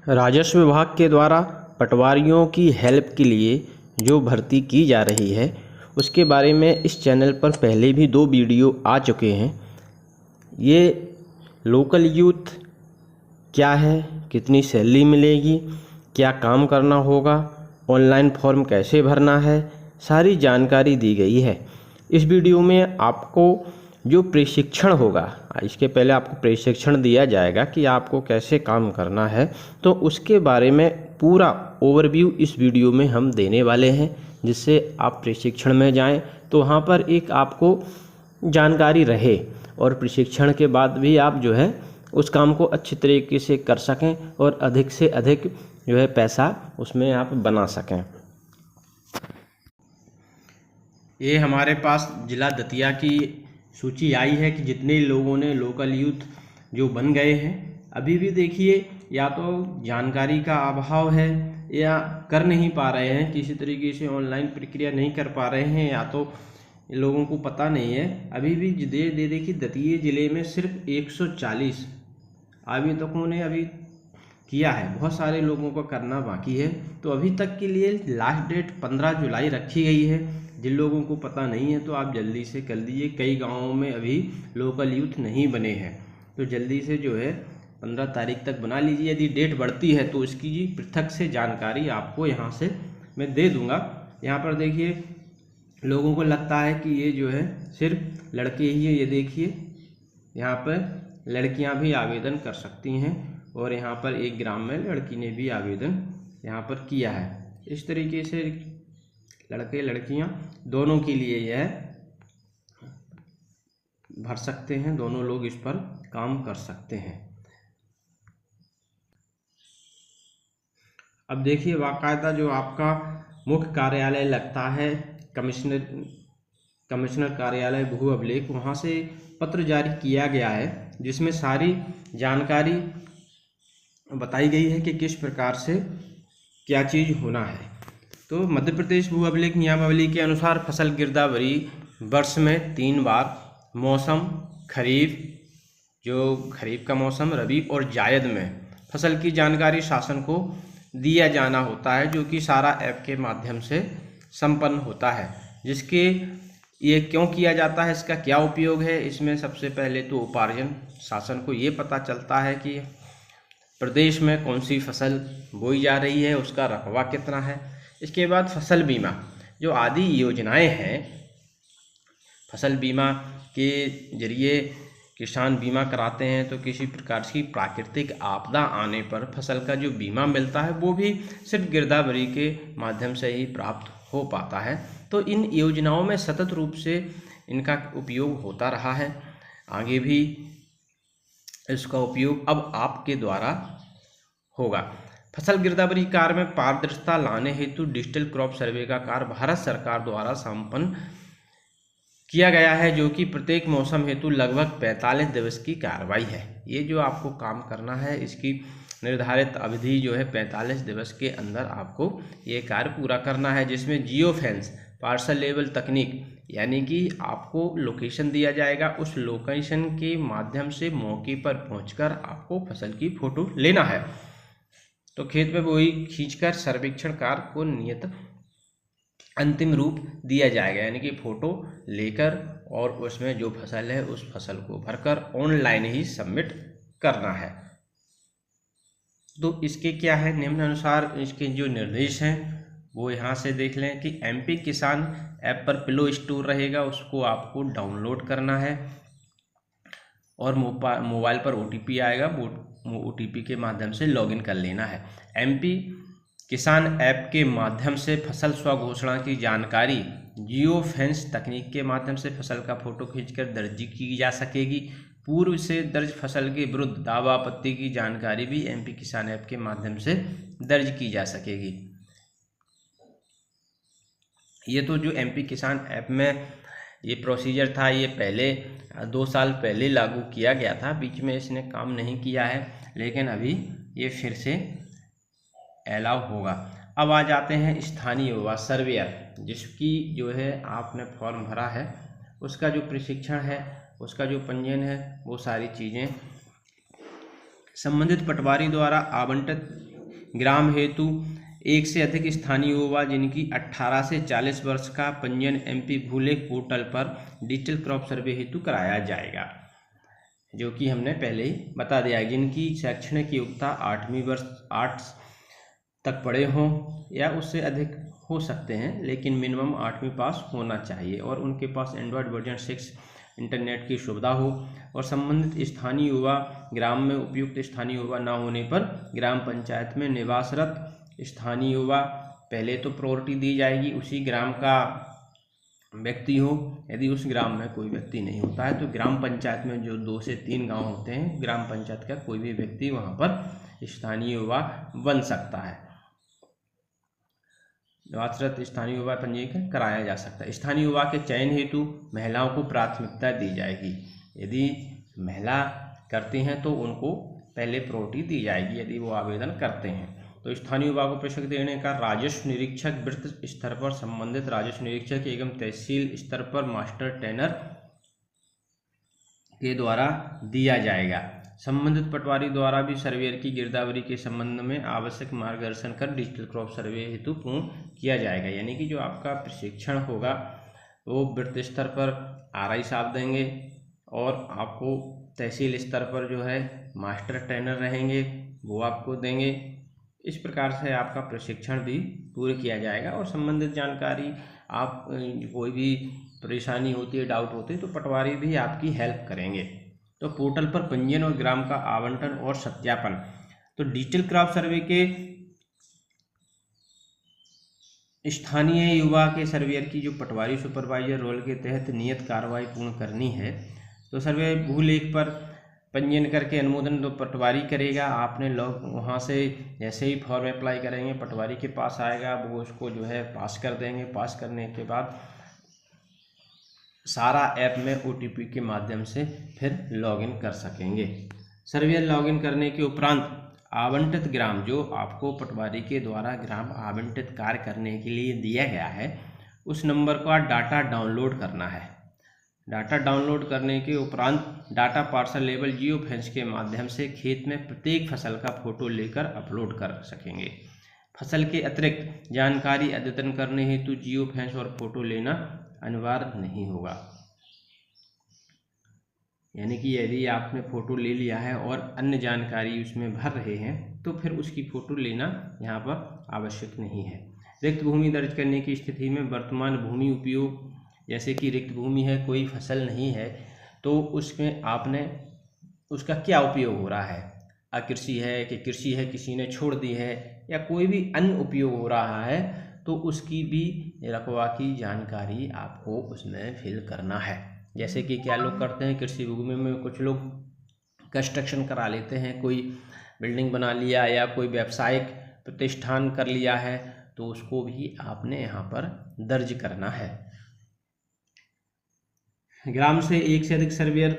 राजस्व विभाग के द्वारा पटवारियों की हेल्प के लिए जो भर्ती की जा रही है उसके बारे में इस चैनल पर पहले भी 2 वीडियो आ चुके हैं। ये लोकल यूथ क्या है, कितनी सैलरी मिलेगी, क्या काम करना होगा, ऑनलाइन फॉर्म कैसे भरना है, सारी जानकारी दी गई है। इस वीडियो में आपको जो प्रशिक्षण होगा, इसके पहले आपको प्रशिक्षण दिया जाएगा कि आपको कैसे काम करना है, तो उसके बारे में पूरा ओवरव्यू इस वीडियो में हम देने वाले हैं, जिससे आप प्रशिक्षण में जाएं तो वहाँ पर एक आपको जानकारी रहे और प्रशिक्षण के बाद भी आप जो है उस काम को अच्छी तरीके से कर सकें और अधिक से अधिक जो है पैसा उसमें आप बना सकें। ये हमारे पास जिला दतिया की सूची आई है कि जितने लोगों ने लोकल यूथ जो बन गए हैं, अभी भी देखिए या तो जानकारी का अभाव है या कर नहीं पा रहे हैं, किसी तरीके से ऑनलाइन प्रक्रिया नहीं कर पा रहे हैं, या तो लोगों को पता नहीं है। अभी भी देखिए दतिया ज़िले में सिर्फ 140 आवेदकों ने अभी किया है, बहुत सारे लोगों को करना बाकी है। तो अभी तक के लिए लास्ट डेट 15 जुलाई रखी गई है। जिन लोगों को पता नहीं है तो आप जल्दी से कर लीजिए। कई गांवों में अभी लोकल यूथ नहीं बने हैं, तो जल्दी से जो है 15 तारीख तक बना लीजिए। यदि डेट बढ़ती है तो इसकी जी पृथक से जानकारी आपको यहाँ से मैं दे दूँगा। यहाँ पर देखिए लोगों को लगता है कि ये जो है सिर्फ लड़के ही है, ये देखिए यहाँ पर लड़कियाँ भी आवेदन कर सकती हैं और यहाँ पर एक ग्राम में लड़की ने भी आवेदन यहाँ पर किया है। इस तरीके से लड़के लड़कियाँ दोनों के लिए यह भर सकते हैं, दोनों लोग इस पर काम कर सकते हैं। अब देखिए बाकायदा जो आपका मुख्य कार्यालय लगता है कमिश्नर कार्यालय भू अभिलेख, वहाँ से पत्र जारी किया गया है जिसमें सारी जानकारी बताई गई है कि किस प्रकार से क्या चीज़ होना है। तो मध्य प्रदेश भू अभिलेख नियमावली के अनुसार फसल गिरदावरी वर्ष में 3 बार, मौसम खरीफ, जो खरीफ का मौसम, रबी और जायद में फसल की जानकारी शासन को दिया जाना होता है, जो कि सारा ऐप के माध्यम से संपन्न होता है। जिसके ये क्यों किया जाता है, इसका क्या उपयोग है, इसमें सबसे पहले तो उपार्जन शासन को ये पता चलता है कि प्रदेश में कौन सी फसल बोई जा रही है, उसका रकबा कितना है। इसके बाद फसल बीमा जो आदि योजनाएं हैं, फसल बीमा के जरिए किसान बीमा कराते हैं, तो किसी प्रकार की प्राकृतिक आपदा आने पर फसल का जो बीमा मिलता है वो भी सिर्फ गिरदावरी के माध्यम से ही प्राप्त हो पाता है। तो इन योजनाओं में सतत रूप से इनका उपयोग होता रहा है, आगे भी इसका उपयोग अब आपके द्वारा होगा। फसल गिरदावरी कार्य में पारदर्शिता लाने हेतु डिजिटल क्रॉप सर्वे का कार्य भारत सरकार द्वारा संपन्न किया गया है, जो कि प्रत्येक मौसम हेतु लगभग 45 दिवस की कार्रवाई है। ये जो आपको काम करना है, इसकी निर्धारित अवधि जो है 45 दिवस के अंदर आपको ये कार्य पूरा करना है, जिसमें जियो फेंस पार्सल लेवल तकनीक, यानी कि आपको लोकेशन दिया जाएगा, उस लोकेशन के माध्यम से मौके पर पहुंचकर आपको फसल की फोटो लेना है। तो खेत में वही खींचकर सर्वेक्षण कार्य को नियत अंतिम रूप दिया जाएगा, यानी कि फोटो लेकर और उसमें जो फसल है उस फसल को भरकर ऑनलाइन ही सबमिट करना है। तो इसके क्या है, निम्नानुसार इसके जो निर्देश हैं वो यहाँ से देख लें कि MP किसान ऐप पर प्ले स्टोर रहेगा, उसको आपको डाउनलोड करना है और मोबाइल पर OTP आएगा, वो OTP के माध्यम से लॉगिन कर लेना है। MP किसान ऐप के माध्यम से फसल स्व घोषणा की जानकारी जियो फेंस तकनीक के माध्यम से फसल का फोटो खींचकर दर्ज की जा सकेगी। पूर्व से दर्ज फसल के विरुद्ध दावा आपत्ति की जानकारी भी MP किसान ऐप के माध्यम से दर्ज की जा सकेगी। ये तो जो MP किसान ऐप में ये प्रोसीजर था, ये पहले 2 साल पहले लागू किया गया था, बीच में इसने काम नहीं किया है, लेकिन अभी ये फिर से अलाउ होगा। अब आ जाते हैं स्थानीय युवा सर्वेयर, जिसकी जो है आपने फॉर्म भरा है, उसका जो प्रशिक्षण है, उसका जो पंजीयन है, वो सारी चीज़ें संबंधित पटवारी द्वारा आवंटित ग्राम हेतु एक से अधिक स्थानीय युवा जिनकी 18 से 40 वर्ष का पंजीयन एमपी भूलेख पोर्टल पर डिजिटल क्रॉप सर्वे हेतु कराया जाएगा, जो कि हमने पहले ही बता दिया है। जिनकी शैक्षणिक योग्यता 8 तक पढ़े हों या उससे अधिक हो सकते हैं, लेकिन मिनिमम 8वीं पास होना चाहिए, और उनके पास एंड्रॉयड वर्जन 6 इंटरनेट की सुविधा हो, और संबंधित स्थानीय युवा ग्राम में उपयुक्त स्थानीय युवा न होने पर ग्राम पंचायत में निवासरत स्थानीय युवा पहले तो प्रायोरिटी दी जाएगी, उसी ग्राम का व्यक्ति हो। यदि उस ग्राम में कोई व्यक्ति नहीं होता है तो ग्राम पंचायत में जो 2 से 3 गांव होते हैं, ग्राम पंचायत का कोई भी व्यक्ति वहां पर स्थानीय युवा बन सकता है। निवासरत स्थानीय युवा पंजीकरण कराया जा सकता है। स्थानीय युवा के चयन हेतु महिलाओं को प्राथमिकता दी जाएगी। यदि महिला करती हैं तो उनको पहले प्रायोरिटी दी जाएगी यदि वो आवेदन करते हैं। तो स्थानीय युवा को प्रशिक्षण देने का राजस्व निरीक्षक वृत्त स्तर पर संबंधित राजस्व निरीक्षक एवं तहसील स्तर पर मास्टर ट्रेनर के द्वारा दिया जाएगा। संबंधित पटवारी द्वारा भी सर्वेयर की गिरदावरी के संबंध में आवश्यक मार्गदर्शन कर डिजिटल क्रॉप सर्वे हेतु पूर्ण किया जाएगा। यानी कि जो आपका प्रशिक्षण होगा वो वृत्त स्तर पर आरआई साहब देंगे, और आपको तहसील स्तर पर जो है मास्टर ट्रेनर रहेंगे वो आपको देंगे। इस प्रकार से आपका प्रशिक्षण भी पूरा किया जाएगा, और संबंधित जानकारी आप कोई भी परेशानी होती है, डाउट होते हैं, तो पटवारी भी आपकी हेल्प करेंगे। तो पोर्टल पर पंजीयन और ग्राम का आवंटन और सत्यापन। तो डिजिटल क्रॉप सर्वे के स्थानीय युवा के सर्वेयर की जो पटवारी सुपरवाइजर रोल के तहत नियत कार्रवाई पूर्ण करनी है, तो सर्वे भूलेख पर पंजीयन करके अनुमोदन तो पटवारी करेगा। आपने लोग वहाँ से जैसे ही फॉर्म अप्लाई करेंगे पटवारी के पास आएगा, वो उसको जो है पास कर देंगे। पास करने के बाद सारा ऐप में OTP के माध्यम से फिर लॉगिन कर सकेंगे। सर्वेयर लॉगिन करने के उपरांत आवंटित ग्राम, जो आपको पटवारी के द्वारा ग्राम आवंटित कार्य करने के लिए दिया गया है, उस नंबर का डाटा डाउनलोड करना है। डाटा डाउनलोड करने के उपरांत डाटा पार्सल लेवल जियो फेंस के माध्यम से खेत में प्रत्येक फसल का फोटो लेकर अपलोड कर सकेंगे। फसल के अतिरिक्त जानकारी अद्यतन करने हेतु जियो फेंस और फोटो लेना अनिवार्य नहीं होगा। यानी कि यदि आपने फ़ोटो ले लिया है और अन्य जानकारी उसमें भर रहे हैं तो फिर उसकी फ़ोटो लेना यहाँ पर आवश्यक नहीं है। रिक्त भूमि दर्ज करने की स्थिति में वर्तमान भूमि उपयोग, जैसे कि रिक्त भूमि है, कोई फसल नहीं है, तो उसमें आपने उसका क्या उपयोग हो रहा है, अकृषि है कि कृषि है, किसी ने छोड़ दी है, या कोई भी अन्य उपयोग हो रहा है, तो उसकी भी रकबा की जानकारी आपको उसमें फिल करना है। जैसे कि क्या लोग करते हैं, कृषि भूमि में कुछ लोग कंस्ट्रक्शन करा लेते हैं, कोई बिल्डिंग बना लिया या कोई व्यावसायिक प्रतिष्ठान कर लिया है, तो उसको भी आपने यहाँ पर दर्ज करना है। ग्राम से एक से अधिक सर्वेयर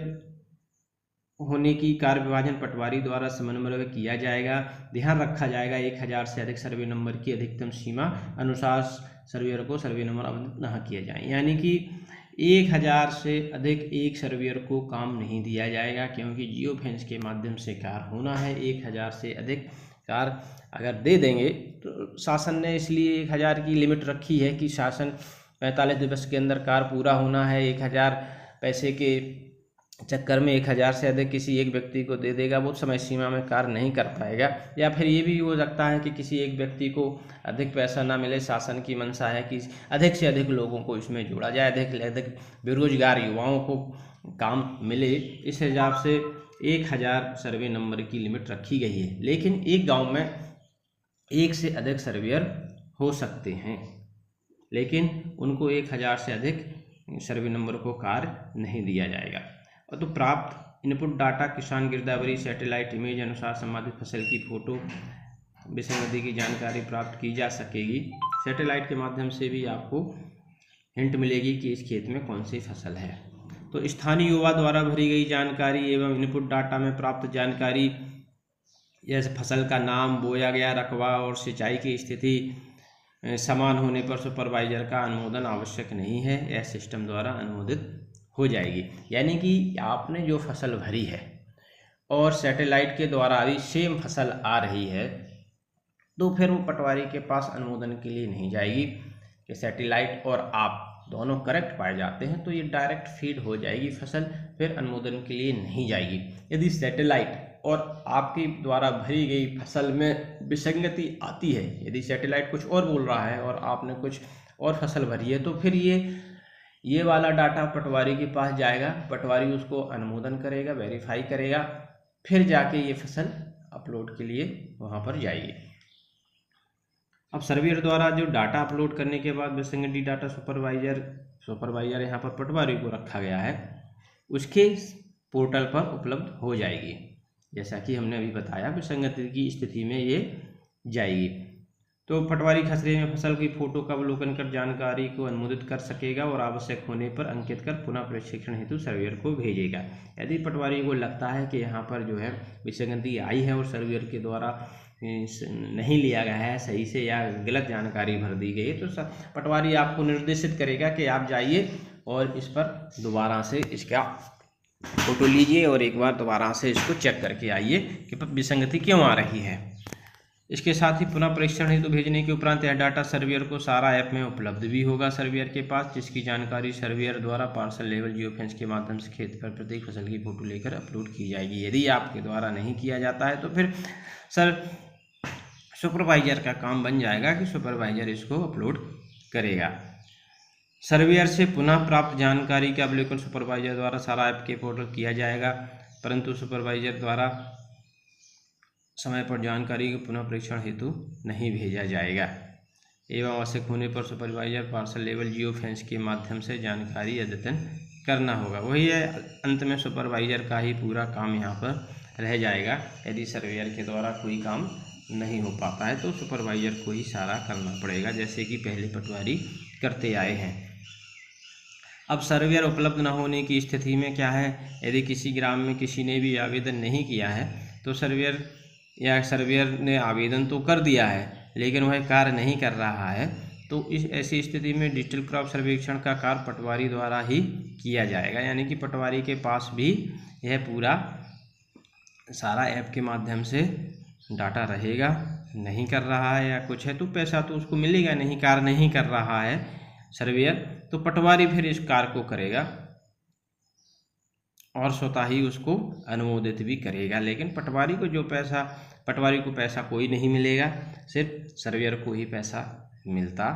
होने की कार्य विभाजन पटवारी द्वारा समन्वय में किया जाएगा। ध्यान रखा जाएगा 1000 से अधिक सर्वे नंबर की अधिकतम सीमा अनुसार सर्वेयर को सर्वे नंबर आवंटित न किया जाए। यानी कि 1000 से अधिक एक सर्वेयर को काम नहीं दिया जाएगा, क्योंकि जियो फेंस के माध्यम से कार्य होना है। 1000 से अधिक कार्य अगर दे देंगे तो शासन ने इसलिए 1000 की लिमिट रखी है कि शासन 45 दिवस के अंदर कार्य पूरा होना है। 1000 पैसे के चक्कर में 1000 से अधिक किसी एक व्यक्ति को दे देगा, वो समय सीमा में कार्य नहीं कर पाएगा। या फिर ये भी हो सकता है कि किसी एक व्यक्ति को अधिक पैसा ना मिले। शासन की मंशा है कि अधिक से अधिक लोगों को इसमें जोड़ा जाए, अधिक से अधिक बेरोजगार युवाओं को काम मिले। इस हिसाब से 1000 सर्वे नंबर की लिमिट रखी गई है। लेकिन एक गाँव में एक से अधिक सर्वेयर हो सकते हैं, लेकिन उनको 1000 से अधिक सर्वे नंबर को कार्य नहीं दिया जाएगा। और तो प्राप्त इनपुट डाटा किसान गिरदावरी सैटेलाइट इमेज अनुसार संबंधित फसल की फोटो विसंगति की जानकारी प्राप्त की जा सकेगी। सैटेलाइट के माध्यम से भी आपको हिंट मिलेगी कि इस खेत में कौन सी फसल है। तो स्थानीय युवा द्वारा भरी गई जानकारी एवं इनपुट डाटा में प्राप्त जानकारी, जैसे फसल का नाम, बोया गया रकबा और सिंचाई की स्थिति समान होने पर सुपरवाइजर का अनुमोदन आवश्यक नहीं है, यह सिस्टम द्वारा अनुमोदित हो जाएगी। यानी कि आपने जो फसल भरी है और सैटेलाइट के द्वारा भी सेम फसल आ रही है, तो फिर वो पटवारी के पास अनुमोदन के लिए नहीं जाएगी। कि सैटेलाइट और आप दोनों करेक्ट पाए जाते हैं तो ये डायरेक्ट फीड हो जाएगी फसल, फिर अनुमोदन के लिए नहीं जाएगी। यदि सैटेलाइट और आपके द्वारा भरी गई फसल में विसंगति आती है, यदि सैटेलाइट कुछ और बोल रहा है और आपने कुछ और फसल भरी है, तो फिर ये वाला डाटा पटवारी के पास जाएगा, पटवारी उसको अनुमोदन करेगा, वेरीफाई करेगा, फिर जाके ये फसल अपलोड के लिए वहाँ पर जाएगी। अब सर्वेयर द्वारा जो डाटा अपलोड करने के बाद विसंगति डाटा सुपरवाइजर यहाँ पर पटवारी को रखा गया है, उसके पोर्टल पर उपलब्ध हो जाएगी। जैसा कि हमने अभी बताया, विसंगति की स्थिति में ये जाएगी। तो पटवारी खसरे में फसल की फोटो का अवलोकन कर जानकारी को अनुमोदित कर सकेगा और आवश्यक होने पर अंकित कर पुनः प्रशिक्षण हेतु सर्वेयर को भेजेगा। यदि पटवारी को लगता है कि यहाँ पर जो है विसंगति आई है और सर्वेयर के द्वारा नहीं लिया गया है सही से या गलत जानकारी भर दी गई है, तो पटवारी आपको निर्देशित करेगा कि आप जाइए और इस पर दोबारा से इसका फोटो लीजिए और एक बार दोबारा से इसको चेक करके आइए कि विसंगति क्यों आ रही है। इसके साथ ही पुनः परीक्षण हेतु भेजने के उपरांत यह डाटा सर्वेयर को सारा ऐप में उपलब्ध भी होगा सर्वेयर के पास, जिसकी जानकारी सर्वेयर द्वारा पार्सल लेवल जियोफेंस के माध्यम से खेत पर प्रत्येक फसल की फोटो लेकर अपलोड की जाएगी। यदि आपके द्वारा नहीं किया जाता है तो फिर सुपरवाइजर का काम बन जाएगा कि सुपरवाइजर इसको अपलोड करेगा। सर्वेयर से पुनः प्राप्त जानकारी का अवलोकन सुपरवाइजर द्वारा सारा ऐप के पोर्टल किया जाएगा, परंतु सुपरवाइजर द्वारा समय पर जानकारी को पुनः परीक्षण हेतु नहीं भेजा जाएगा एवं आवश्यक होने पर सुपरवाइजर पार्सल लेवल जियोफेंस के माध्यम से जानकारी अद्यतन करना होगा। वही है, अंत में सुपरवाइजर का ही पूरा काम यहाँ पर रह जाएगा। यदि सर्वेयर के द्वारा कोई काम नहीं हो पाता है तो सुपरवाइजर को ही सारा करना पड़ेगा, जैसे कि पहले पटवारी करते आए हैं। अब सर्वेयर उपलब्ध न होने की स्थिति में क्या है, यदि किसी ग्राम में किसी ने भी आवेदन नहीं किया है तो सर्वेयर ने आवेदन तो कर दिया है लेकिन वह कार्य नहीं कर रहा है, तो इस ऐसी स्थिति में डिजिटल क्रॉप सर्वेक्षण का कार्य पटवारी द्वारा ही किया जाएगा। यानी कि पटवारी के पास भी यह पूरा सारा ऐप के माध्यम से डाटा रहेगा। नहीं कर रहा है या कुछ है तो पैसा तो उसको मिलेगा नहीं, कार्य नहीं कर रहा है सर्वेयर, तो पटवारी फिर इस कार्य को करेगा और स्वतः ही उसको अनुमोदित भी करेगा। लेकिन पटवारी को पैसा कोई नहीं मिलेगा, सिर्फ सर्वेयर को ही पैसा मिलता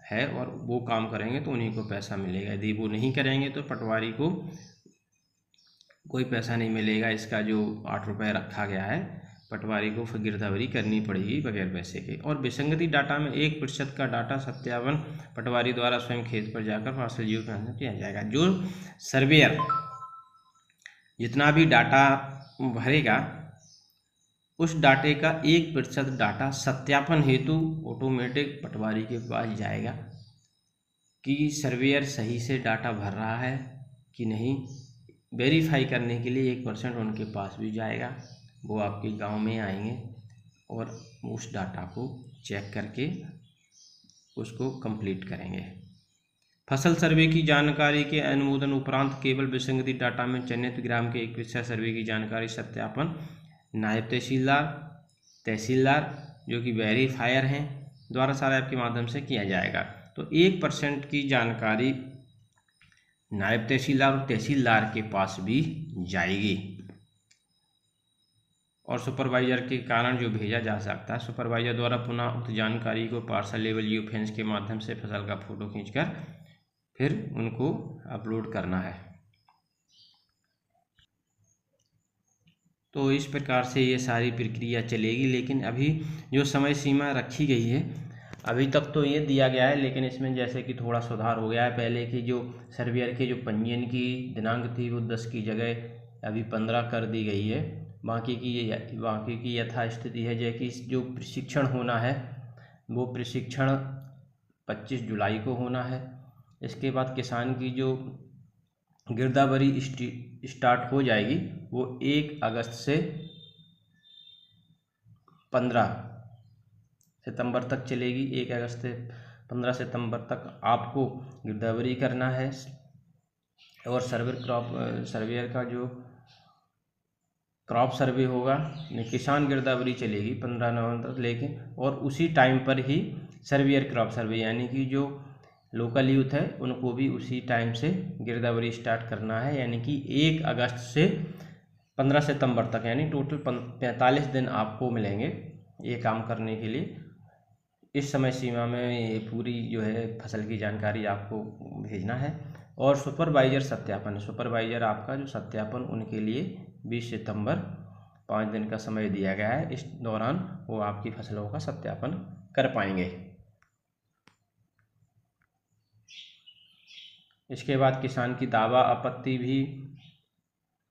है और वो काम करेंगे तो उन्हीं को पैसा मिलेगा। यदि वो नहीं करेंगे तो पटवारी को कोई पैसा नहीं मिलेगा। इसका जो 8 रुपये रखा गया है, पटवारी को फिर गिरदावरी करनी पड़ेगी बगैर पैसे के। और विसंगति डाटा में 1% का डाटा सत्यापन पटवारी द्वारा स्वयं खेत पर जाकर पार्सल जियोफेंस किया जाएगा। जो सर्वेयर जितना भी डाटा भरेगा उस डाटे का 1% डाटा सत्यापन हेतु ऑटोमेटिक पटवारी के पास जाएगा कि सर्वेयर सही से डाटा भर रहा है कि नहीं। वेरीफाई करने के लिए 1% उनके पास भी जाएगा, वो आपके गांव में आएंगे और उस डाटा को चेक करके उसको कंप्लीट करेंगे। फसल सर्वे की जानकारी के अनुमोदन उपरांत केवल विसंगति डाटा में चयनित ग्राम के 1% सर्वे की जानकारी सत्यापन नायब तहसीलदार जो कि वेरीफायर हैं द्वारा सारा ऐप के माध्यम से किया जाएगा। तो 1% की जानकारी नायब तहसीलदार और तहसीलदार के पास भी जाएगी और सुपरवाइजर के कारण जो भेजा जा सकता है, सुपरवाइजर द्वारा पुनः उक्त जानकारी को पार्सल लेवल जियोफेंस के माध्यम से फसल का फोटो खींचकर फिर उनको अपलोड करना है। तो इस प्रकार से ये सारी प्रक्रिया चलेगी। लेकिन अभी जो समय सीमा रखी गई है अभी तक तो ये दिया गया है, लेकिन इसमें जैसे कि थोड़ा सुधार हो गया है। पहले की जो सर्वेयर के जो पंजीयन की दिनांक थी वो 10 की जगह अभी 15 कर दी गई है। बाकी की यथास्थिति है जैसे कि जो प्रशिक्षण होना है वो प्रशिक्षण 25 जुलाई को होना है। इसके बाद किसान की जो गिरदावरी स्टार्ट हो जाएगी वो 1 अगस्त से 15 सितंबर तक चलेगी। 1 अगस्त से 15 सितंबर तक आपको गिरदावरी करना है और सर्वेयर का जो क्रॉप सर्वे होगा, किसान गिरदावरी चलेगी 15 नवंबर तक, लेकिन और उसी टाइम पर ही सर्वेयर क्रॉप सर्वे, यानी कि जो लोकल यूथ है उनको भी उसी टाइम से गिरदावरी स्टार्ट करना है, यानी कि 1 अगस्त से 15 सितंबर तक, यानी टोटल 45 दिन आपको मिलेंगे ये काम करने के लिए। इस समय सीमा में ये पूरी जो है फसल की जानकारी आपको भेजना है। और सुपरवाइजर सत्यापन, सुपरवाइजर आपका जो सत्यापन, उनके लिए 20 सितंबर 5 दिन का समय दिया गया है। इस दौरान वो आपकी फसलों का सत्यापन कर पाएंगे। इसके बाद किसान की दावा आपत्ति भी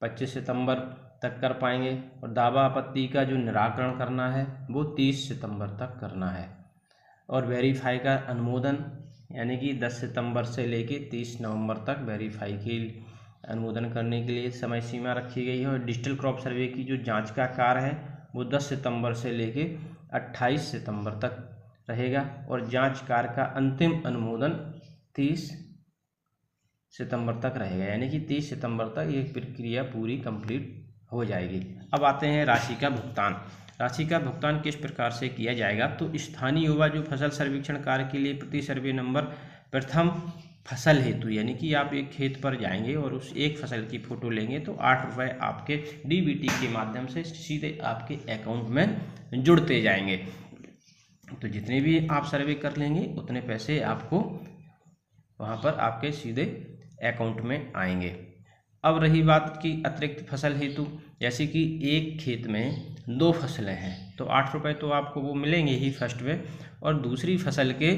25 सितंबर तक कर पाएंगे, और दावा आपत्ति का जो निराकरण करना है वो 30 सितंबर तक करना है। और वेरीफाई का अनुमोदन, यानी कि 10 सितंबर से लेके 30 नवंबर तक वेरीफाई की अनुमोदन करने के लिए समय सीमा रखी गई है। और डिजिटल क्रॉप सर्वे की जो जांच का कार्य है वो 10 सितंबर से लेके 28 सितंबर तक रहेगा, और जांच कार्य का अंतिम अनुमोदन 30 सितंबर तक रहेगा, यानी कि 30 सितंबर तक ये प्रक्रिया पूरी कंप्लीट हो जाएगी। अब आते हैं राशि का भुगतान। राशि का भुगतान किस प्रकार से किया जाएगा, तो स्थानीय युवा जो फसल सर्वेक्षण कार्य के लिए प्रति सर्वे नंबर प्रथम फसल हेतु, यानी कि आप एक खेत पर जाएंगे और उस एक फसल की फ़ोटो लेंगे तो 8 रुपये आपके डीबीटी के माध्यम से सीधे आपके अकाउंट में जुड़ते जाएंगे। तो जितने भी आप सर्वे कर लेंगे उतने पैसे आपको वहाँ पर आपके सीधे अकाउंट में आएंगे। अब रही बात की अतिरिक्त फसल हेतु, जैसे कि एक खेत में 2 फसलें हैं तो 8 रुपये तो आपको वो मिलेंगे ही फर्स्ट में, और दूसरी फसल के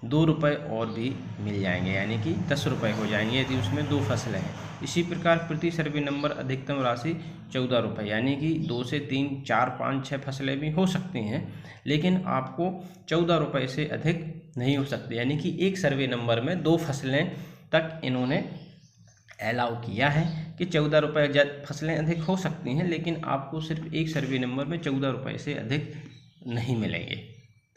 2 रुपये और भी मिल जाएंगे, यानी कि 10 रुपये हो जाएंगे यदि उसमें 2 फसलें हैं। इसी प्रकार प्रति सर्वे नंबर अधिकतम राशि 14 रुपये, यानी कि 2 से 3, 4, 5, 6 फसलें भी हो सकती हैं, लेकिन आपको 14 रुपये से अधिक नहीं हो सकती, यानी कि एक सर्वे नंबर में 2 फसलें तक इन्होंने अलाउ किया है कि 14 रुपये फसलें अधिक हो सकती हैं, लेकिन आपको सिर्फ एक सर्वे नंबर में 14 रुपये से अधिक नहीं मिलेंगे।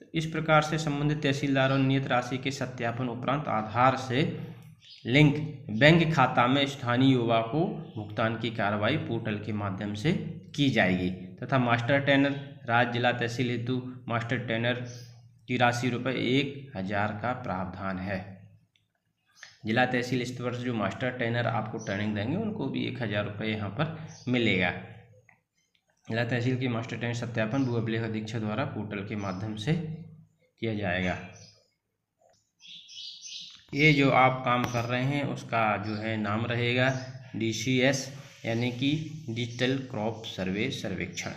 तो इस प्रकार से संबंधित तहसीलदार और नियत राशि के सत्यापन उपरांत आधार से लिंक बैंक खाता में स्थानीय युवा को भुगतान की कार्रवाई पोर्टल के माध्यम से की जाएगी, तथा मास्टर टेनर राज्य जिला तहसील हेतु मास्टर टेनर की राशि ₹1000 का प्रावधान है। जिला तहसील स्तर पर जो मास्टर ट्रेनर आपको ट्रेनिंग देंगे उनको भी 1000 रुपये यहाँ पर मिलेगा। जिला तहसील की मास्टर ट्रेनर सत्यापन भू अभिलेख अधीक्षक द्वारा पोर्टल के माध्यम से किया जाएगा। ये जो आप काम कर रहे हैं उसका जो है नाम रहेगा DCS, यानी कि डिजिटल क्रॉप सर्वे सर्वेक्षण,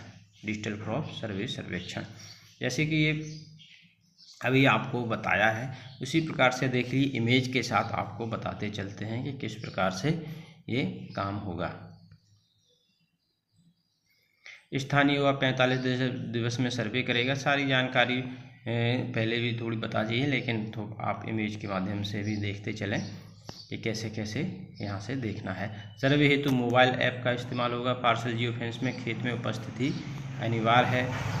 डिजिटल क्रॉप सर्वे सर्वेक्षण। जैसे कि ये अभी आपको बताया है उसी प्रकार से देख लीजिए, इमेज के साथ आपको बताते चलते हैं कि किस प्रकार से ये काम होगा। स्थानीय युवा 45 दिवस में सर्वे करेगा। सारी जानकारी पहले भी थोड़ी बता दी है, लेकिन तो आप इमेज के माध्यम से भी देखते चलें कि कैसे कैसे यहाँ से देखना है। सर्वे हेतु मोबाइल ऐप का इस्तेमाल होगा। पार्सल जियो फेंस में खेत में उपस्थिति अनिवार्य है।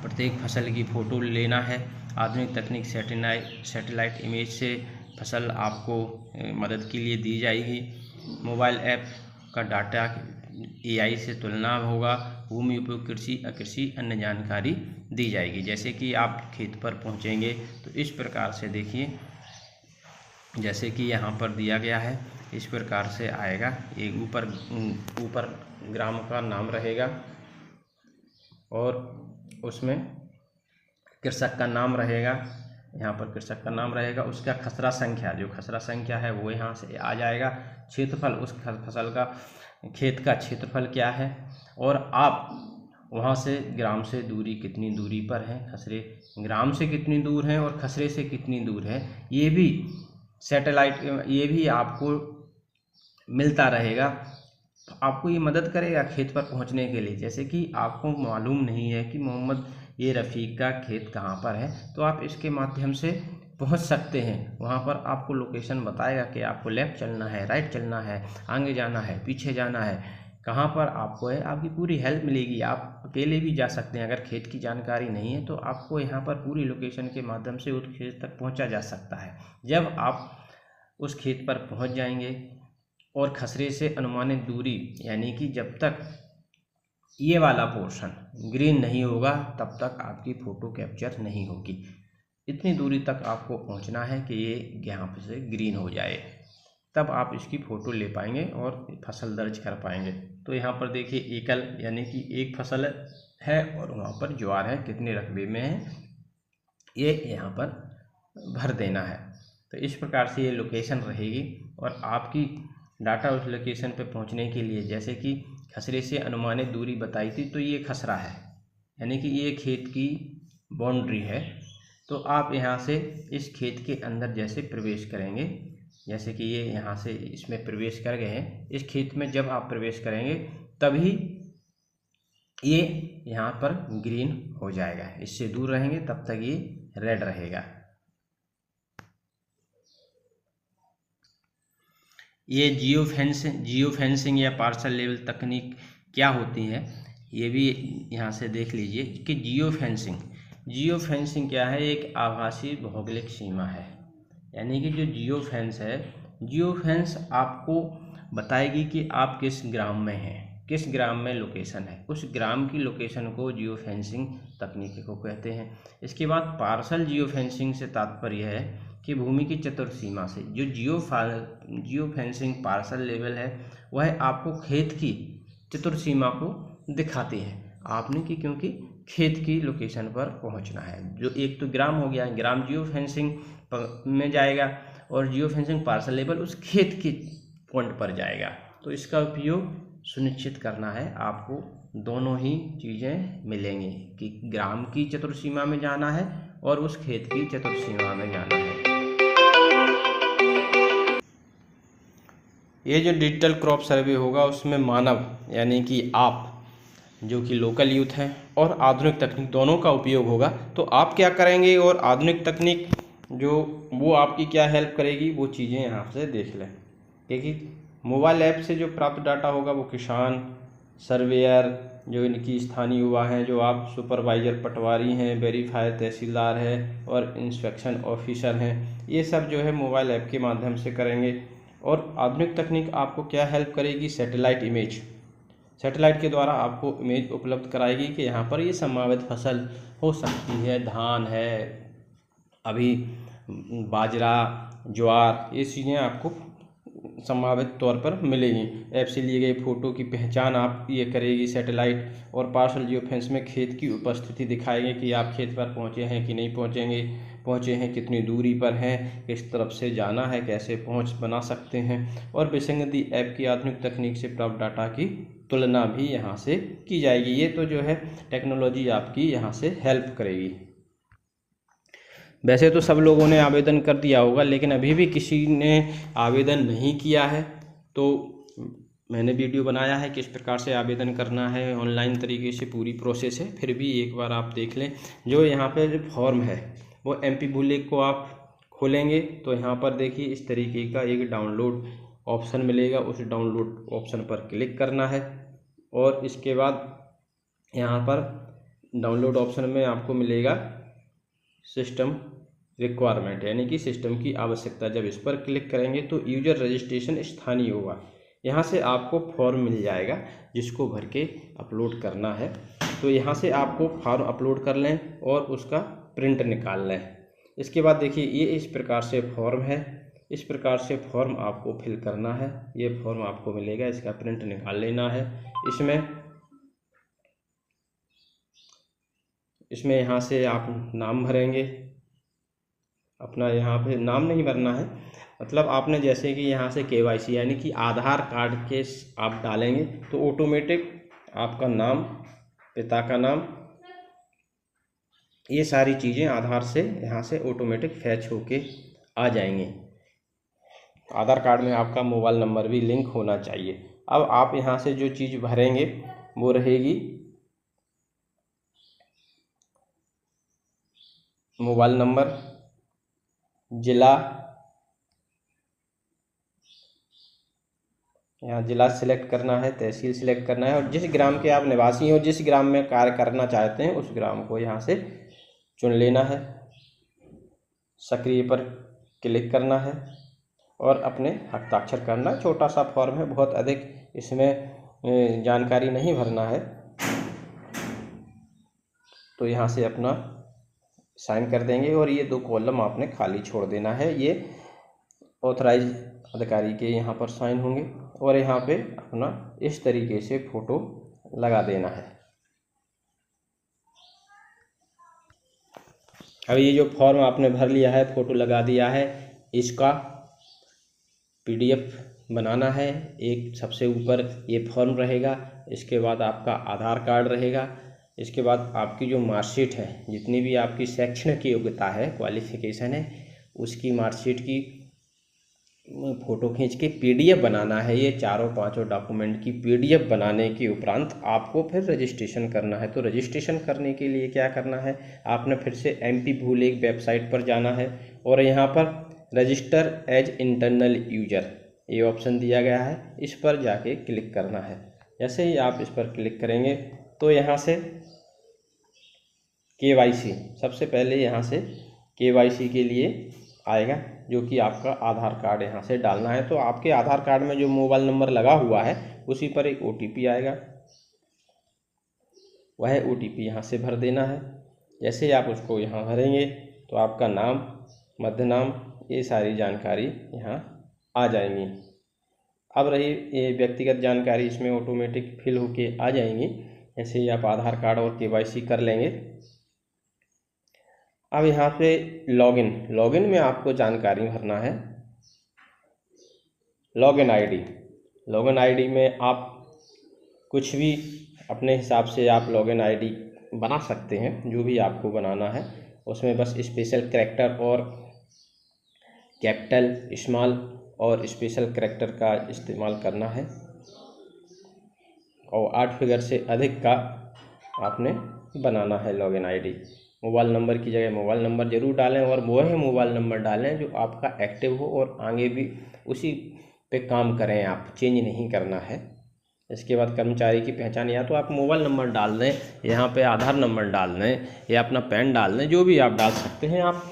प्रत्येक फसल की फ़ोटो लेना है। आधुनिक तकनीक सैटेलाइट इमेज से फसल आपको मदद के लिए दी जाएगी। मोबाइल ऐप का डाटा AI से तुलना होगा। भूमि उपयोग कृषि अकृषि अन्य जानकारी दी जाएगी। जैसे कि आप खेत पर पहुंचेंगे तो इस प्रकार से देखिए, जैसे कि यहाँ पर दिया गया है इस प्रकार से आएगा। एक ऊपर ग्राम का नाम रहेगा और उसमें कृषक का नाम रहेगा। यहाँ पर कृषक का नाम रहेगा, उसका खसरा संख्या, जो खसरा संख्या है वो यहाँ से आ जाएगा। क्षेत्रफल, उस फसल का खेत का क्षेत्रफल क्या है, और आप वहाँ से ग्राम से दूरी कितनी दूरी पर है, खसरे ग्राम से कितनी दूर है और खसरे से कितनी दूर है, ये भी सैटेलाइट, ये भी आपको मिलता रहेगा। तो आपको ये मदद करेगा खेत पर पहुंचने के लिए। जैसे कि आपको मालूम नहीं है कि मोहम्मद ये रफ़ीक का खेत कहाँ पर है, तो आप इसके माध्यम से पहुंच सकते हैं। वहाँ पर आपको लोकेशन बताएगा कि आपको लेफ़्ट चलना है, राइट चलना है, आगे जाना है, पीछे जाना है, कहाँ पर आपको है। आपकी पूरी हेल्प मिलेगी। आप अकेले भी जा सकते हैं। अगर खेत की जानकारी नहीं है तो आपको यहाँ पर पूरी लोकेशन के माध्यम से उस खेत तक पहुँचा जा सकता है। जब आप उस खेत पर पहुँच जाएंगे और खसरे से अनुमानित दूरी, यानी कि जब तक ये वाला पोर्शन ग्रीन नहीं होगा तब तक आपकी फ़ोटो कैप्चर नहीं होगी। इतनी दूरी तक आपको पहुंचना है कि ये यहाँ से ग्रीन हो जाए, तब आप इसकी फ़ोटो ले पाएंगे और फसल दर्ज कर पाएंगे। तो यहाँ पर देखिए एकल यानी कि एक फसल है और वहाँ पर ज्वार है, कितने रकबे में है ये यहाँ पर भर देना है। तो इस प्रकार से ये लोकेशन रहेगी और आपकी डाटा उस लोकेशन पे पहुँचने के लिए, जैसे कि खसरे से अनुमानित दूरी बताई थी, तो ये खसरा है यानी कि ये खेत की बाउंड्री है। तो आप यहाँ से इस खेत के अंदर जैसे प्रवेश करेंगे, जैसे कि ये यहाँ से इसमें प्रवेश कर गए हैं, इस खेत में जब आप प्रवेश करेंगे तभी ये यहाँ पर ग्रीन हो जाएगा। इससे दूर रहेंगे तब तक ये रेड रहेगा। ये जियो फेंसिंग या पार्सल लेवल तकनीक क्या होती है ये भी यहाँ से देख लीजिए कि जियो फेंसिंग क्या है, एक आभासी भौगोलिक सीमा है। यानी कि जो जियो फेंस आपको बताएगी कि आप किस ग्राम में हैं, किस ग्राम में लोकेशन है, उस ग्राम की लोकेशन को जियो फेंसिंग तकनीक को कहते हैं। इसके बाद पार्सल जियो फेंसिंग से तात्पर्य है कि भूमि की चतुर्सीमा से, जो जियो फेंसिंग पार्सल लेवल है वह आपको खेत की चतुर्सीमा को दिखाती है आपने कि क्योंकि खेत की लोकेशन पर पहुंचना है। जो एक तो ग्राम हो गया, ग्राम जियो फेंसिंग में जाएगा और जियो फेंसिंग पार्सल लेवल उस खेत के पॉइंट पर जाएगा। तो इसका उपयोग सुनिश्चित करना है आपको दोनों ही चीज़ें मिलेंगी कि ग्राम की चतुर्सीमा में जाना है और उस खेत की चतुर्सीमा में जाना है। ये जो डिजिटल क्रॉप सर्वे होगा उसमें मानव यानी कि आप जो कि लोकल यूथ हैं और आधुनिक तकनीक दोनों का उपयोग होगा। तो आप क्या करेंगे और आधुनिक तकनीक जो वो आपकी क्या हेल्प करेगी वो चीज़ें यहाँ से देख लें। क्योंकि मोबाइल ऐप से जो प्राप्त डाटा होगा वो किसान, सर्वेयर, जो इनकी स्थानीय युवा हैं, जो आप सुपरवाइज़र, पटवारी हैं, वेरीफायर तहसीलदार हैं और इंस्पेक्शन ऑफिसर हैं, ये सब जो है मोबाइल ऐप के माध्यम से करेंगे। और आधुनिक तकनीक आपको क्या हेल्प करेगी, सैटेलाइट के द्वारा आपको इमेज उपलब्ध कराएगी कि यहाँ पर ये संभावित फसल हो सकती है, धान है, अभी बाजरा, ज्वार, ये चीज़ें आपको संभावित तौर पर मिलेगी। ऐप से लिए गए फ़ोटो की पहचान आप ये करेगी सैटेलाइट। और पार्सल जियो फेंस में खेत की उपस्थिति दिखाएंगे कि आप खेत पर पहुँचे हैं कि नहीं पहुँचे हैं, कितनी दूरी पर हैं, किस तरफ से जाना है, कैसे पहुँच बना सकते हैं। और विसंगति ऐप की आधुनिक तकनीक से प्राप्त डाटा की तुलना भी यहाँ से की जाएगी। ये तो जो है टेक्नोलॉजी आपकी यहाँ से हेल्प करेगी। वैसे तो सब लोगों ने आवेदन कर दिया होगा, लेकिन अभी भी किसी ने आवेदन नहीं किया है तो मैंने वीडियो बनाया है किस प्रकार से आवेदन करना है। ऑनलाइन तरीके से पूरी प्रोसेस है, फिर भी एक बार आप देख लें। जो यहाँ पे जो फॉर्म है वो MP भूलेख को आप खोलेंगे तो यहाँ पर देखिए इस तरीके का एक डाउनलोड ऑप्शन मिलेगा। उस डाउनलोड ऑप्शन पर क्लिक करना है और इसके बाद यहाँ पर डाउनलोड ऑप्शन में आपको मिलेगा सिस्टम रिक्वायरमेंट, यानी कि सिस्टम की आवश्यकता। जब इस पर क्लिक करेंगे तो यूजर रजिस्ट्रेशन स्थानीय होगा। यहाँ से आपको फॉर्म मिल जाएगा जिसको भर के अपलोड करना है। तो यहाँ से आपको फॉर्म अपलोड कर लें और उसका प्रिंट निकाल लें। इसके बाद देखिए ये इस प्रकार से फॉर्म है, इस प्रकार से फॉर्म आपको फिल करना है। ये फॉर्म आपको मिलेगा, इसका प्रिंट निकाल लेना है। इसमें यहाँ से आप नाम भरेंगे अपना। यहाँ पे नाम नहीं भरना है, मतलब आपने जैसे कि यहाँ से KYC यानी कि आधार कार्ड के आप डालेंगे तो ऑटोमेटिक आपका नाम, पिता का नाम, ये सारी चीज़ें आधार से यहाँ से ऑटोमेटिक फैच होके आ जाएंगी। आधार कार्ड में आपका मोबाइल नंबर भी लिंक होना चाहिए। अब आप यहाँ से जो चीज़ भरेंगे वो रहेगी मोबाइल नंबर, जिला, यहाँ जिला सिलेक्ट करना है, तहसील सिलेक्ट करना है और जिस ग्राम के आप निवासी हैं और जिस ग्राम में कार्य करना चाहते हैं उस ग्राम को यहाँ से चुन लेना है। सक्रिय पर क्लिक करना है और अपने हस्ताक्षर करना। छोटा सा फॉर्म है, बहुत अधिक इसमें जानकारी नहीं भरना है। तो यहाँ से अपना साइन कर देंगे और ये 2 कॉलम आपने खाली छोड़ देना है। ये ऑथराइज अधिकारी के यहाँ पर साइन होंगे और यहाँ पे अपना इस तरीके से फ़ोटो लगा देना है। अब ये जो फॉर्म आपने भर लिया है, फ़ोटो लगा दिया है, इसका PDF बनाना है। एक सबसे ऊपर ये फॉर्म रहेगा, इसके बाद आपका आधार कार्ड रहेगा, इसके बाद आपकी जो मार्कशीट है, जितनी भी आपकी शैक्षणिक योग्यता है, क्वालिफ़िकेशन है, उसकी मार्कशीट की फ़ोटो खींच के PDF बनाना है। ये चारों पांचों डॉक्यूमेंट की PDF बनाने के उपरांत आपको फिर रजिस्ट्रेशन करना है। तो रजिस्ट्रेशन करने के लिए क्या करना है, आपने फिर से MP भूल एक वेबसाइट पर जाना है और यहाँ पर रजिस्टर एज इंटरनल यूजर ये ऑप्शन दिया गया है, इस पर जाके क्लिक करना है। जैसे ही आप इस पर क्लिक करेंगे तो यहाँ से KYC, सबसे पहले यहाँ से KYC के लिए आएगा, जो कि आपका आधार कार्ड यहाँ से डालना है। तो आपके आधार कार्ड में जो मोबाइल नंबर लगा हुआ है उसी पर एक OTP आएगा, वह OTP यहाँ से भर देना है। जैसे ही आप उसको यहाँ भरेंगे तो आपका नाम, मध्य नाम, ये सारी जानकारी यहाँ आ जाएंगी। अब रही ये व्यक्तिगत जानकारी, इसमें ऑटोमेटिक फिल होके आ जाएंगी। जैसे ही आप आधार कार्ड और KYC कर लेंगे, अब यहाँ पे लॉगिन में आपको जानकारी भरना है। लॉगिन आईडी में आप कुछ भी अपने हिसाब से आप लॉगिन आईडी बना सकते हैं, जो भी आपको बनाना है। उसमें बस स्पेशल कैरेक्टर और कैपिटल, स्मॉल और स्पेशल कैरेक्टर का इस्तेमाल करना है और 8 फिगर से अधिक का आपने बनाना है लॉगिन आईडी। मोबाइल नंबर की जगह मोबाइल नंबर ज़रूर डालें और वह मोबाइल नंबर डालें जो आपका एक्टिव हो और आगे भी उसी पे काम करें, आप चेंज नहीं करना है। इसके बाद कर्मचारी की पहचान, या तो आप मोबाइल नंबर डाल दें, यहाँ पे आधार नंबर डाल दें या अपना पैन डाल दें, जो भी आप डाल सकते हैं। आप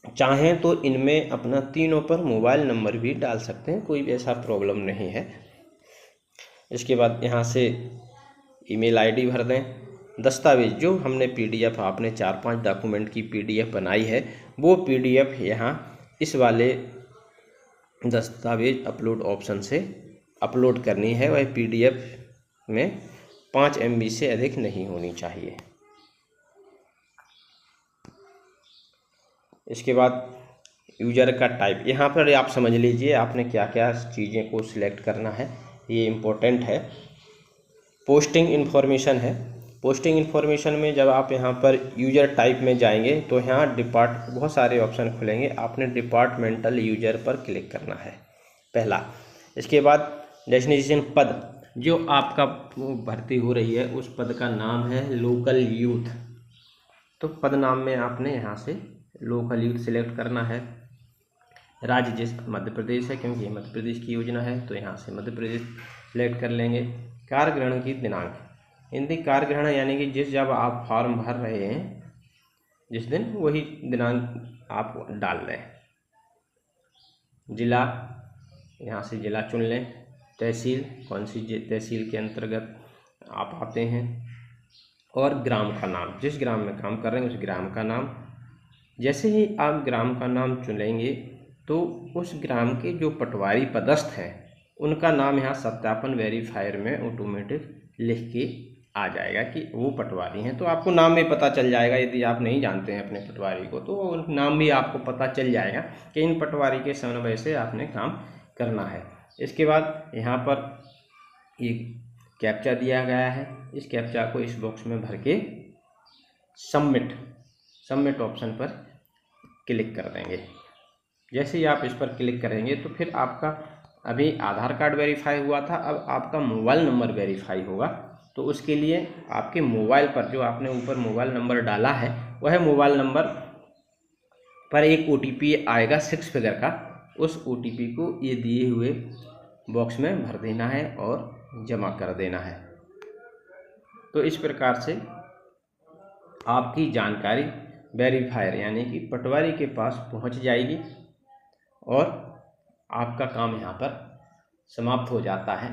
चाहें तो इनमें अपना तीनों पर मोबाइल नंबर भी डाल सकते हैं, कोई ऐसा प्रॉब्लम नहीं है। इसके बाद यहाँ से ईमेल आईडी भर दें। दस्तावेज जो हमने PDF, आपने 4-5 डॉक्यूमेंट की PDF बनाई है, वो PDF यहाँ इस वाले दस्तावेज अपलोड ऑप्शन से अपलोड करनी है। वह PDF में 5 MB से अधिक नहीं होनी चाहिए। इसके बाद यूजर का टाइप, यहाँ पर आप समझ लीजिए आपने क्या क्या चीज़ें को सिलेक्ट करना है, ये इम्पोर्टेंट है। पोस्टिंग इन्फॉर्मेशन है। पोस्टिंग इन्फॉर्मेशन में जब आप यहाँ पर यूजर टाइप में जाएंगे तो यहाँ बहुत सारे ऑप्शन खुलेंगे। आपने डिपार्टमेंटल यूजर पर क्लिक करना है पहला। इसके बाद डेस्टिनेशन पद, जो आपका भर्ती हो रही है उस पद का नाम है लोकल यूथ, तो पद नाम में आपने यहाँ से लोकल यूथ सिलेक्ट करना है। राज्य जिस मध्य प्रदेश है, क्योंकि मध्य प्रदेश की योजना है तो यहाँ से मध्य प्रदेश सिलेक्ट कर लेंगे। कार्यग्रहण की दिनांक, हिंदी कार्यग्रहण यानी कि जब आप फॉर्म भर रहे हैं जिस दिन, वही दिनांक आप डाल दें। जिला, यहाँ से जिला चुन लें। तहसील, कौन सी तहसील के अंतर्गत आप आते हैं, और ग्राम का नाम, जिस ग्राम में काम कर रहे हैं उस ग्राम का नाम। जैसे ही आप ग्राम का नाम चुनेंगे तो उस ग्राम के जो पटवारी पदस्थ हैं उनका नाम यहाँ सत्यापन वेरीफायर में ऑटोमेटिक लिख के आ जाएगा कि वो पटवारी हैं। तो आपको नाम में पता चल जाएगा, यदि आप नहीं जानते हैं अपने पटवारी को तो नाम भी आपको पता चल जाएगा कि इन पटवारी के समन्वय से आपने काम करना है। इसके बाद यहाँ पर एक कैप्चा दिया गया है, इस कैप्चा को इस बॉक्स में भर के सबमिट ऑप्शन पर क्लिक कर देंगे। जैसे ही आप इस पर क्लिक करेंगे तो फिर आपका अभी आधार कार्ड वेरीफाई हुआ था, अब आपका मोबाइल नंबर वेरीफाई होगा। तो उसके लिए आपके मोबाइल पर जो आपने ऊपर मोबाइल नंबर डाला है वह मोबाइल नंबर पर एक OTP आएगा 6 फिगर का, उस OTP को ये दिए हुए बॉक्स में भर देना है और जमा कर देना है। तो इस प्रकार से आपकी जानकारी वेरीफायर यानी कि पटवारी के पास पहुंच जाएगी और आपका काम यहाँ पर समाप्त हो जाता है।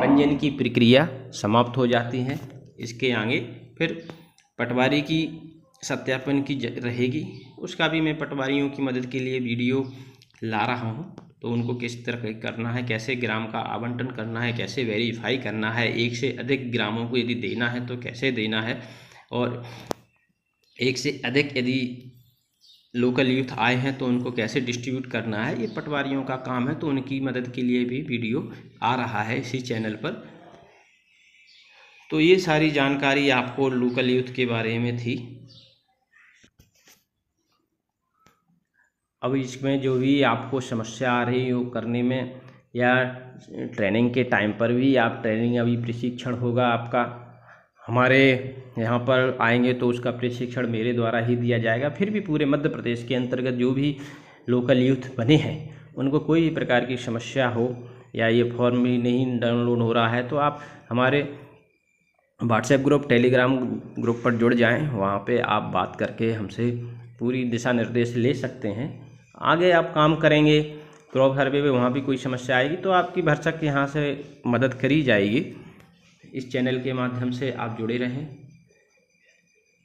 पंजीयन की प्रक्रिया समाप्त हो जाती है। इसके आगे फिर पटवारी की सत्यापन की रहेगी, उसका भी मैं पटवारियों की मदद के लिए वीडियो ला रहा हूँ। तो उनको किस तरह करना है, कैसे ग्राम का आवंटन करना है, कैसे वेरीफाई करना है, एक से अधिक ग्रामों को यदि देना है तो कैसे देना है, और एक से अधिक यदि लोकल यूथ आए हैं तो उनको कैसे डिस्ट्रीब्यूट करना है, ये पटवारियों का काम है। तो उनकी मदद के लिए भी वीडियो आ रहा है इसी चैनल पर। तो ये सारी जानकारी आपको लोकल यूथ के बारे में थी। अब इसमें जो भी आपको समस्या आ रही हो करने में, या ट्रेनिंग के टाइम पर भी, आप ट्रेनिंग अभी प्रशिक्षण होगा आपका हमारे यहाँ पर आएंगे तो उसका प्रशिक्षण मेरे द्वारा ही दिया जाएगा। फिर भी पूरे मध्य प्रदेश के अंतर्गत जो भी लोकल यूथ बने हैं उनको कोई भी प्रकार की समस्या हो, या ये फॉर्म भी नहीं डाउनलोड हो रहा है, तो आप हमारे व्हाट्सएप ग्रुप, टेलीग्राम ग्रुप पर जुड़ जाएं। वहाँ पे आप बात करके हमसे पूरी दिशा निर्देश ले सकते हैं। आगे आप काम करेंगे क्रॉप सर्वे में, वहाँ भी कोई समस्या आएगी तो आपकी भरसक यहाँ से मदद करी जाएगी। इस चैनल के माध्यम से आप जुड़े रहें।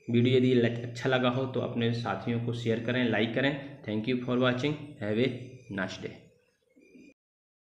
वीडियो यदि अच्छा लगा हो तो अपने साथियों को शेयर करें, लाइक करें। Thank you for watching. Have a nice day.